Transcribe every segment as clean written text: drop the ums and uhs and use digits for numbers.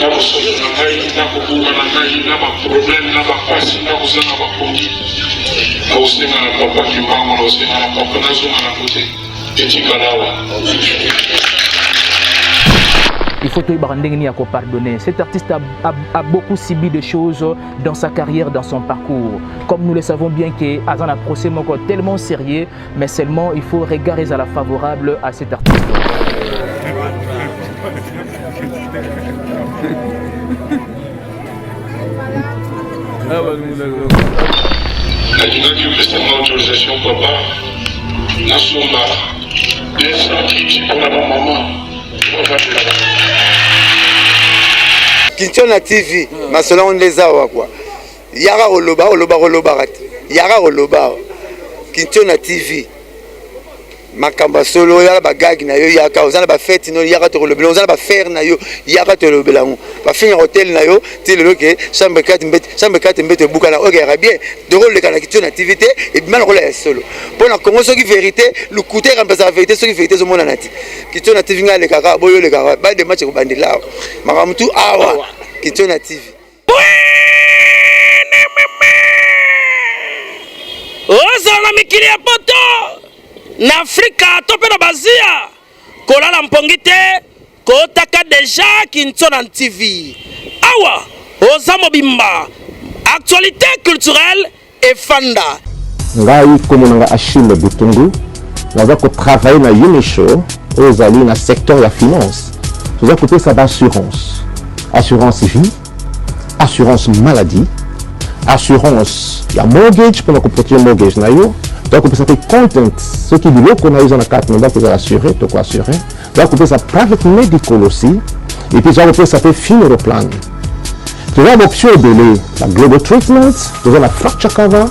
na bosoto na ngai na kobunga na ngai na baproblème na bapasi na kozanga bapongi nakosenga na papa kimbango nakosenga na papa nazonga na kote etikalawa. Il faut que Barandengni a pardonner. Cet artiste a beaucoup subi de choses dans sa carrière, dans son parcours. Comme nous le savons bien que Azan a procès tellement sérieux, mais seulement il faut regarder à la favorable à cet artiste. Nalingaki opesa na autorisation papa nasomba 200 kiti mpona bamama ovatelaka. Kintona TV, masolo on les awa quoi. Yara oloba rati. Yara oloba. Kintona TV. Makamba solo yara bagagi na yo yaka ozana ba fête no yara to lobela ozana ba faire na yo yara to lobela ngo. Ba finir hotel na yo ti le que chambre 4 mbete buka na ok bien de rôle le kana Kintona TV te et bien rôle solo. Pour na Congo ce qui vérité, le côté remplacer la vérité ce qui vérité zo mona nati. Kintona TV nga le kaka boyo le kaka ba de match ko bandila. Makamutu awa. Kintona TV. Ozana mikili ya poto na Afrika tope na bazia kolala mpongite kotaka deja Kintona TV. Awa ozamo bimba actualité culturelle et fanda. Ngai komonanga Achille Butungu naza ko travailler na Unishow ozali na secteur ya finance. Toza côté ça d'assurance. Assurance vie, assurance maladie, assurance la mortgage pour nous protéger mortgage na yo. Donc on peut s'appeler content ce qui dit qu'on a eu dans la carte mais pour assurer to quoi assurer. Donc on peut s'appeler private medical aussi et puis on peut s'appeler funeral plan. Tu as l'option de la global treatment, tu as la fracture cover,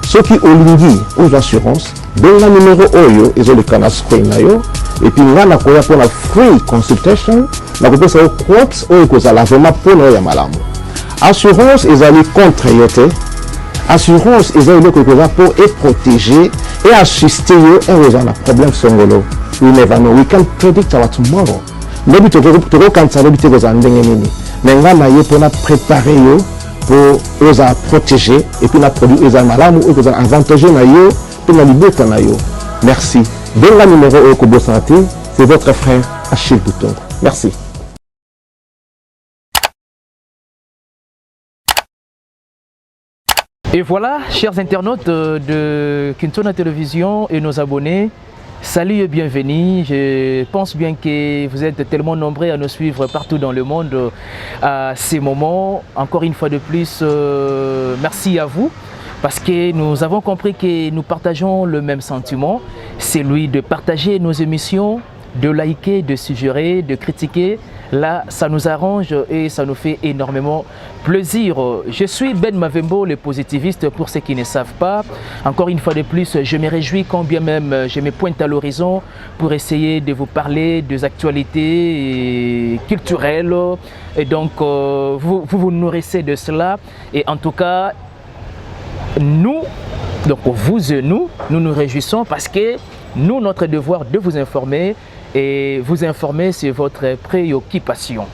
ce qui olingi aux assurances, dans le numéro oyo ils ont le canal screen na yo et puis là na koya pour la free consultation. La coupe ça quote ou que ça la vraiment pour nous ya malamu. Assurance ils allaient contre yote. Assurance ils allaient que ça pour et protéger et assister yo et aux en problème songolo. We never know. We can't predict our tomorrow. Maybe to quand ça maybe to go ndenge nini. Mais ngana yo pour na préparer yo pour aux a protéger et puis na produit aux malamu ou que avantager na yo pour na liberté na yo. Merci. Dans le numéro que vous santé, c'est votre frère Achille Butungu. Merci. Et voilà, chers internautes de Kintona Télévision et nos abonnés, salut et bienvenue. Je pense bien que vous êtes tellement nombreux à nous suivre partout dans le monde à ces moments. Encore une fois de plus, merci à vous parce que nous avons compris que nous partageons le même sentiment, celui de partager nos émissions, de liker, de suggérer, de critiquer. Là, ça nous arrange et ça nous fait énormément plaisir. Je suis Ben Mavembo, le positiviste pour ceux qui ne savent pas. Encore une fois de plus, je me réjouis quand bien même je me pointe à l'horizon pour essayer de vous parler des actualités culturelles. Et donc, vous nourrissez de cela. Et en tout cas, nous, donc vous et nous nous réjouissons parce que nous, notre devoir de vous informer, et vous informer c'est votre préoccupation.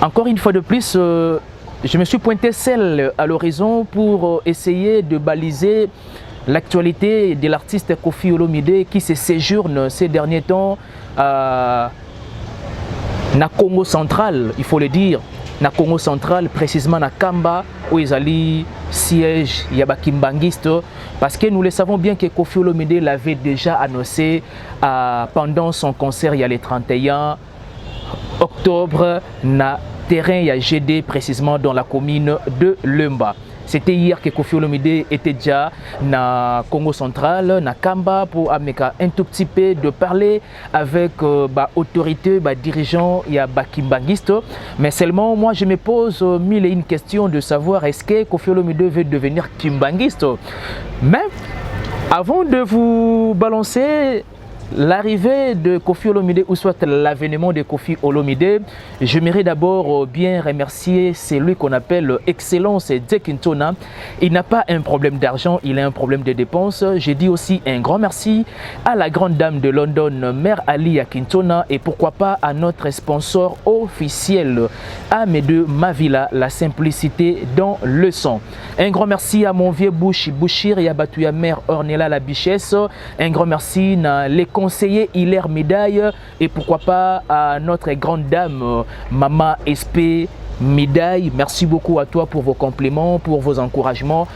Encore une fois de plus, je me suis pointé seul à l'horizon pour essayer de baliser l'actualité de l'artiste Koffi Olomide qui se séjourne ces derniers temps à Congo central, il faut le dire, na Congo central, précisément na Kamba, où ils allaient siège Yabakimbanguiste, parce que nous le savons bien que Koffi Olomide l'avait déjà annoncé pendant son concert il y a le 31 octobre na terrain GD précisément dans la commune de Lemba. C'était hier que Koffi Olomide était déjà na Congo central, na Kamba, pour amener un tout petit peu de parler avec autorité, dirigeant et Bakimbanguiste. Mais seulement moi je me pose mille et une questions de savoir est-ce que Koffi Olomide veut devenir Kimbanguiste. Mais avant de vous balancer L'arrivée de Koffi Olomide ou soit l'avènement de Koffi Olomide, j'aimerais d'abord bien remercier celui qu'on appelle Excellence Dze Kintona. Il n'a pas un problème d'argent, il a un problème de dépenses. J'ai dit aussi un grand merci à la grande dame de London, Mère Ali Kintona, et pourquoi pas à notre sponsor officiel, Amédée Mavila, la simplicité dans le son. Un grand merci à mon vieux Bouchir et à Batouya Mère Ornella la Bichesse. Un grand merci à les conseiller Hilaire Médaille et pourquoi pas à notre grande dame Maman SP Médaille. Merci beaucoup à toi pour vos compliments, pour vos encouragements.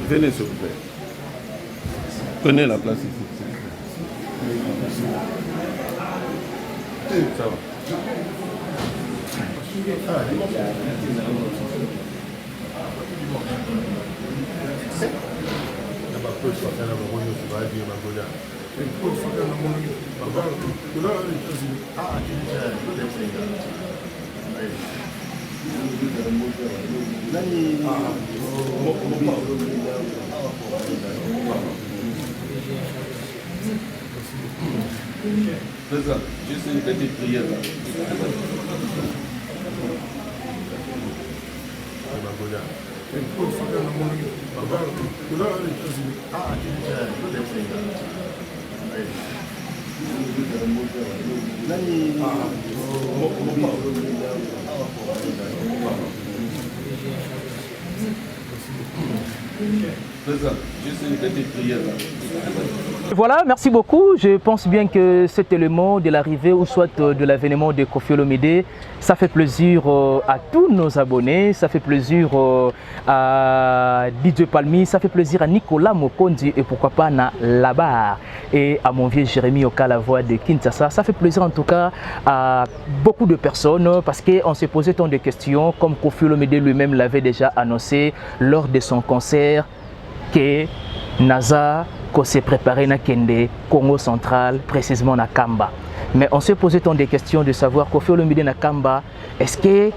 Venez s'il vous plaît. Prenez la place ici. Ça va. Juste une petite prière là. Juste une petite prière là. Voilà, merci beaucoup. Je pense bien que cet élément de l'arrivée ou soit de l'avènement de Koffi Olomide, ça fait plaisir à tous nos abonnés, ça fait plaisir à DJ Palmi, ça fait plaisir à Nicolas Mokondi et pourquoi pas à Labar et à mon vieux Jérémy Oka, la voix de Kinshasa. Ça fait plaisir en tout cas à beaucoup de personnes parce qu'on s'est posé tant de questions comme Koffi Olomide lui-même l'avait déjà annoncé lors de son concert que NASA s'est préparé na Kende, Congo central, précisément na Kamba. Mais on s'est posé tant de questions de savoir Koffi Olomide na Kamba, est-ce que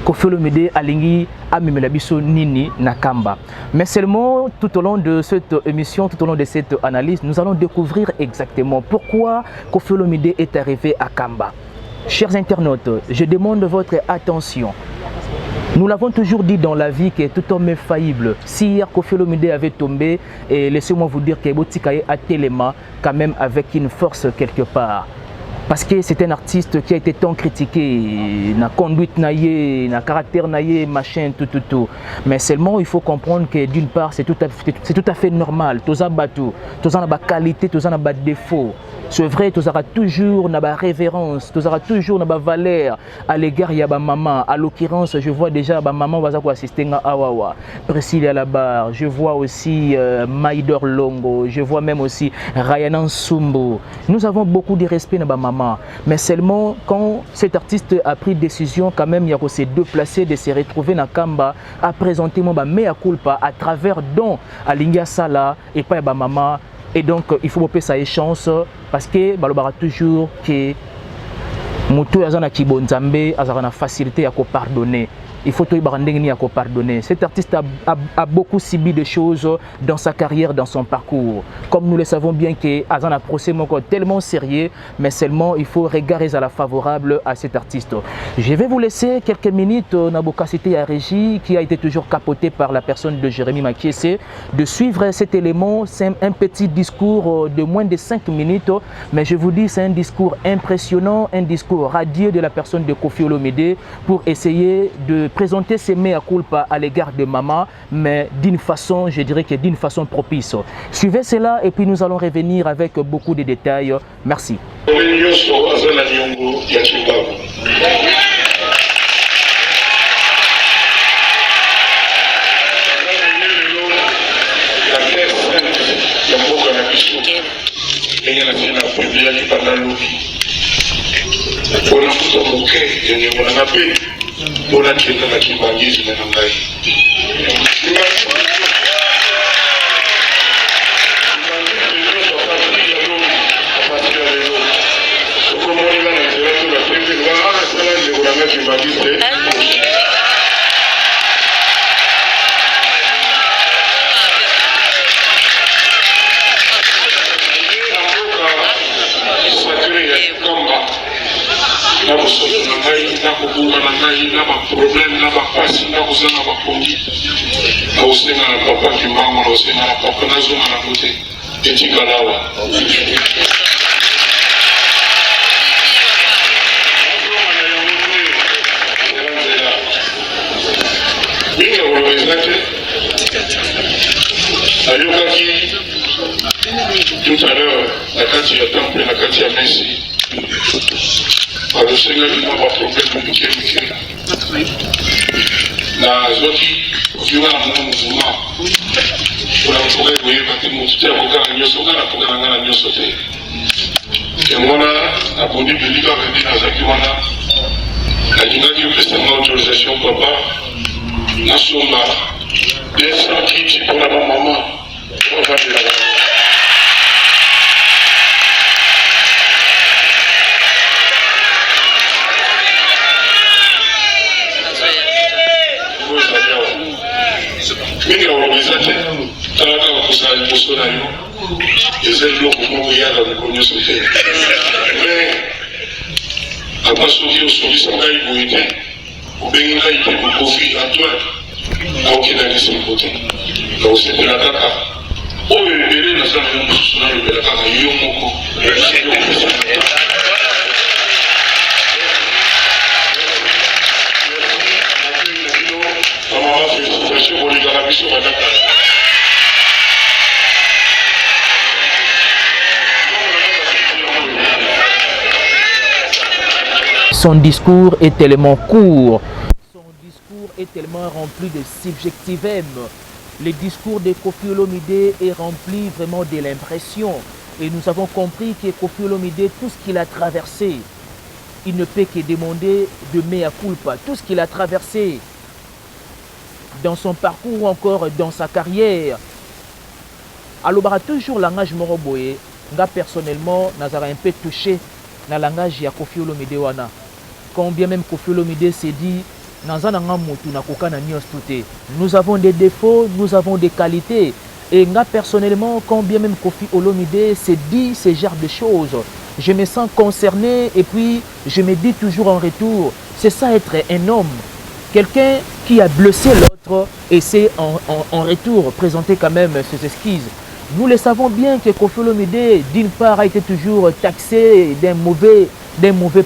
Koffi Olomide alingi amemela biso nini na Kamba? Mais seulement tout au long de cette émission, tout au long de cette analyse, nous allons découvrir exactement pourquoi Koffi Olomide est arrivé à Kamba. Chers internautes, je demande votre attention. Nous l'avons toujours dit dans la vie que tout homme est faillible. Si hier Koffi Olomide avait tombé, et laissez-moi vous dire que Botikaye a tellement quand même avec une force quelque part. Parce que c'est un artiste qui a été tant critiqué, na conduite naïe, na caractère naïe, machin, tout. Mais seulement il faut comprendre que d'une part c'est tout à fait normal. Tous en bateau, tous en bas qualité, tous en bas défaut. C'est vrai, tous aura toujours na révérence, tous aura toujours na valeur à l'égard de ma maman. À l'occurrence, je vois déjà ma maman va assister à Awawa, Priscilla Labar, je vois aussi Maïdor Longo, je vois même aussi Ryan Sumbo. Nous avons beaucoup de respect na ma maman, mais seulement quand cet artiste a pris décision quand même il y a se déplacer, de se retrouver na Kamba, à présenter mon mea culpa à travers don à Linga Sala et pas ma maman. Et donc, il faut que ça ait chance parce que balobara toujours que Moutou Azana Kibonzambe a une facilité à pardonner. il faut te pardonner. Cet artiste a beaucoup subi de choses dans sa carrière, dans son parcours. Comme nous le savons bien que Azan a procès tellement sérieux, mais seulement il faut regarder à la favorable à cet artiste. Je vais vous laisser quelques minutes, Naboka cité à Régie, qui a été toujours capoté par la personne de Jérémy Makiese, de suivre cet élément. C'est un petit discours de moins de 5 minutes, mais je vous dis, c'est un discours impressionnant, un discours radieux de la personne de Koffi Olomide pour essayer de présenter ses mea culpa à l'égard de maman, mais d'une façon, je dirais que d'une façon propice. Suivez cela et puis nous allons revenir avec beaucoup de détails. Merci. Wana kuta moke yenye wana pe bona kenda na kibangizi na ngai problème na bapasi na kozanga bakongi na osenga na papa kimbango na osenga na papa na zonga na kote etikalawa mingi akolobeza te ayokaki tout à l'heure na kati ya temple na kati ya mesi alosengaki na baproblème mike mike na zoki ofinga na mwana muzuma mpona motoka ekoyeba te motu te akokana nyonso oka nakokana na nyonso te emona nabondi bilika kende nazaki wana nalingaki opesanga autorisation papa nasomba 200 kiti mpona bamama bavandela mingi akolobeza te tala kaka kosala liboso na yo eza eloko moko yaka moko nyonso te mais apa soki osongisa ngai boye te obengi ngai te bokofi antoine aokenda lisembo te nakosepela kaka oyo ebele naza na yo mosusu nalobela kaka yo moko Son discours est tellement court, son discours est tellement rempli de subjectivisme. Le discours de Koffi Olomide est rempli vraiment de l'impression. Et nous avons compris que Koffi Olomide, tout ce qu'il a traversé, il ne peut que demander de mea culpa. Tout ce qu'il a traversé dans son parcours ou encore dans sa carrière. Alors, toujours langage moroboye, nga personnellement, nazara un peu touché dans le langage de Koffi Olomide wana. Quand bien même Koffi Olomide s'est dit, nous avons des défauts, nous avons des qualités. Et moi personnellement, quand bien même Koffi Olomide s'est dit ce genre de choses, je me sens concerné et puis je me dis toujours en retour, c'est ça être un homme. Quelqu'un qui a blessé l'autre et c'est en retour présenter quand même ses excuses. Nous le savons bien que Koffi Olomide, d'une part, a été toujours taxé d'un mauvais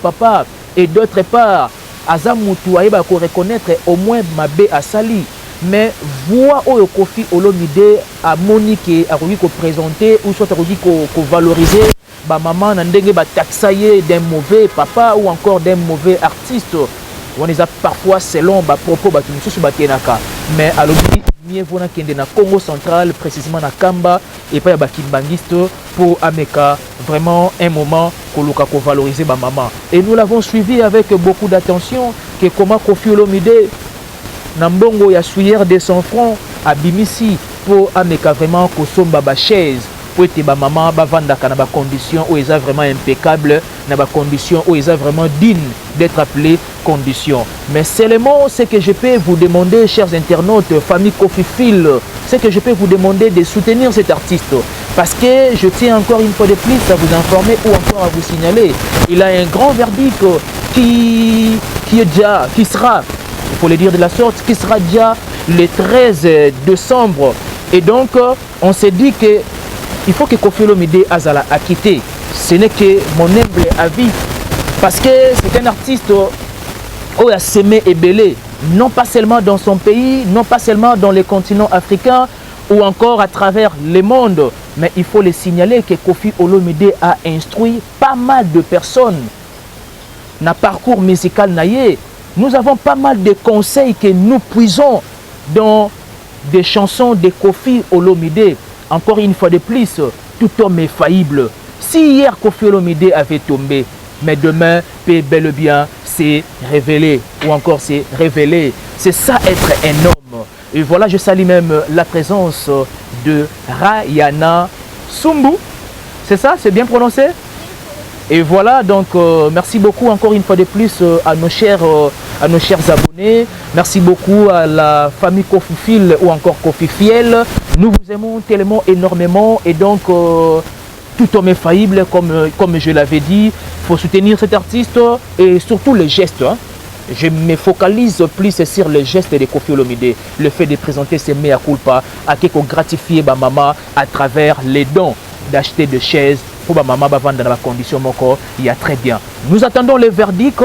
papa et d'autre part, Azamutu aïba ko reconnaître au moins Mabé Asali. Mais voix au Koffi Olomide à Monique a ko présenter ou soit a ko valoriser ba maman nandenge ba taxaye d'un mauvais papa ou encore d'un mauvais artiste. On les a parfois selon ba propos ba tumusu ba kenaka. Mais à l'objet mieux vaut kende na Congo central précisément na Kamba et pas ya ba kimbangiste pour ameka vraiment un moment koluka ko valoriser ba maman. Et nous l'avons suivi avec beaucoup d'attention que comment Koffi Olomide Nambongo ya suyer de 100 francs à Bimisi pour ameka vraiment ko somba ba chaise pour être ma maman bavanda kana ba condition où ils ont vraiment impeccable na ba condition où ils ont vraiment digne d'être appelé condition. Mais seulement ce que je peux vous demander, chers internautes, famille Kofi Phil, c'est que je peux vous demander de soutenir cet artiste. Parce que je tiens encore une fois de plus à vous informer ou encore à vous signaler, il a un grand verdict qui sera, il faut le dire de la sorte, qui sera déjà le 13 décembre. Et donc, on s'est dit que il faut que Kofi Olomide Azala a quitté. Ce n'est que mon humble avis. Parce que c'est un artiste qui a semé et belé, non pas seulement dans son pays, non pas seulement dans les continents africains ou encore à travers le monde. Mais il faut le signaler que Kofi Olomide a instruit pas mal de personnes. Dans le parcours musical naïe, nous avons pas mal de conseils que nous puisons dans des chansons de Kofi Olomide. Encore une fois de plus, tout homme est faillible. Si hier Kofi Olomide avait tombé, mais demain peut bel et bien s'est révélé ou encore s'est révélé. C'est ça être un homme. Et voilà, je salue même la présence de Rayana Sumbu. C'est ça, c'est bien prononcé? Et voilà, donc merci beaucoup encore une fois de plus à nos chers abonnés. Merci beaucoup à la famille Kofi Phil ou encore Kofi Fiel. Nous vous aimons tellement énormément et donc tout homme est faillible comme je l'avais dit. Il faut soutenir cet artiste et surtout les gestes. Hein. Je me focalise plus sur les gestes de Kofi Olomide. Le fait de présenter ses mea culpa à quelqu'un gratifier ma maman à travers les dons d'acheter des chaises pour ma maman vendre dans la condition moko. Il y a très bien. Nous attendons le verdict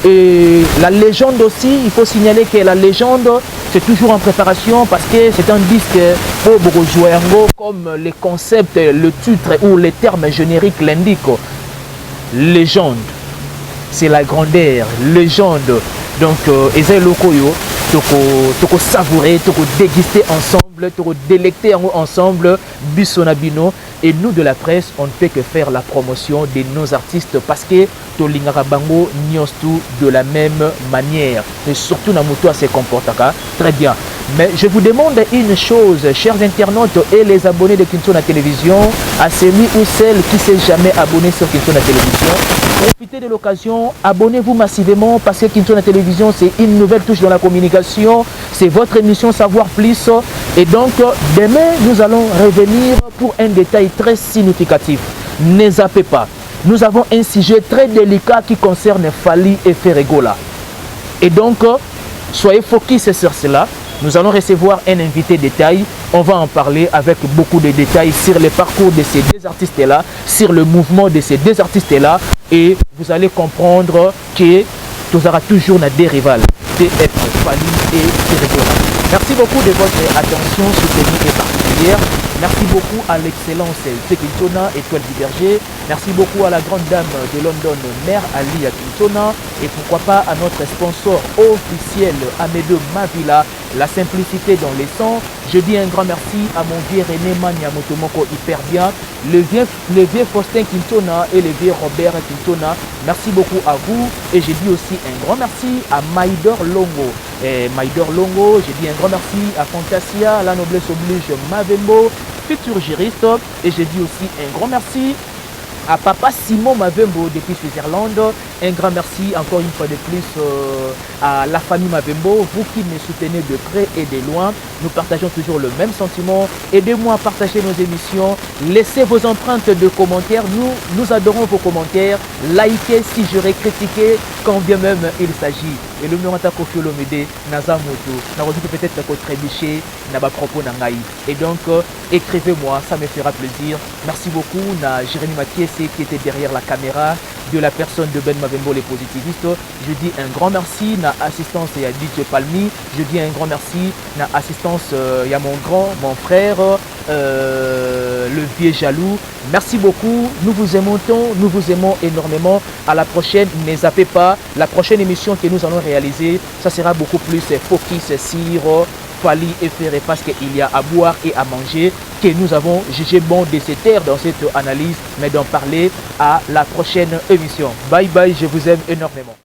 et la légende aussi. Il faut signaler que la légende c'est toujours en préparation parce que c'est un disque pour beaucoup jouer comme les concepts, le titre ou les termes génériques l'indiquent. Légende. C'est la grandeur, légende. Donc, Eza Lokoyo, toko savourer, toko déguster ensemble, toko délecter ensemble, Bissonabino. Et nous de la presse, on ne peut que faire la promotion de nos artistes parce que Tolingara Bango Nyostu de la même manière. Et surtout Namuto se comporte très bien. Mais je vous demande une chose, chers internautes et les abonnés de Kintona Télévision, à celui ou celle qui ne s'est jamais abonné sur Kintona Télévision, profitez de l'occasion, abonnez-vous massivement parce que Kintona Télévision c'est une nouvelle touche dans la communication, c'est votre émission Savoir Plus et donc demain nous allons revenir pour un détail très significatif. Ne zappez pas, nous avons un sujet très délicat qui concerne Fally et Ferregola et donc soyez focus sur cela. Nous allons recevoir un invité détail. On va en parler avec beaucoup de détails sur le parcours de ces deux artistes-là, sur le mouvement de ces deux artistes-là. Et vous allez comprendre que tu auras toujours des rivales, TF, Fally et Ferregola. Merci beaucoup de votre attention soutenue et particulière. Merci beaucoup à l'excellence Kintona, Étoile du Berger. Merci beaucoup à la grande dame de London, Mère Ali Kintona. Et pourquoi pas à notre sponsor officiel, Amédée Mavila, la simplicité dans les sons. Je dis un grand merci à mon vieux René Mania Motomoko hyper bien, le vieux Faustin Kintona et le vieux Robert Kintona. Merci beaucoup à vous. Et je dis aussi un grand merci à Maïdor Longo. Et Maïdor Longo, je dis un grand merci à Fantasia, la noblesse oblige Mavembo, futur juriste. Et je dis aussi un grand merci à Papa Simon Mavembo depuis Switzerland. Un grand merci encore une fois de plus à la famille Mavembo, vous qui me soutenez de près et de loin. Nous partageons toujours le même sentiment. Aidez-moi à partager nos émissions. Laissez vos empreintes de commentaires. Nous adorons vos commentaires. Likez si j'aurais critiqué, quand bien même il s'agit. Et le numéro Kofi Olomide, Nazamoto, n'a peut-être qu'au trébuché, n'a pas propos n'angaï. Et donc, écrivez-moi, ça me fera plaisir. Merci beaucoup, na Jérémy Mathieu, qui était derrière la caméra, de la personne de Ben Mavembo, les positivistes. Je dis un grand merci, na assistance et à DJ Palmi. Je dis un grand merci, na assistance, il y a mon frère, le vieux jaloux. Merci beaucoup, nous vous aimons tant, nous vous aimons énormément. À la prochaine, ne zappez pas, la prochaine émission que nous allons réaliser, ça sera beaucoup plus focus sur Fally et Ferré parce qu'il y a à boire et à manger que nous avons jugé bon de se taire dans cette analyse, mais d'en parler à la prochaine émission. Bye bye, je vous aime énormément.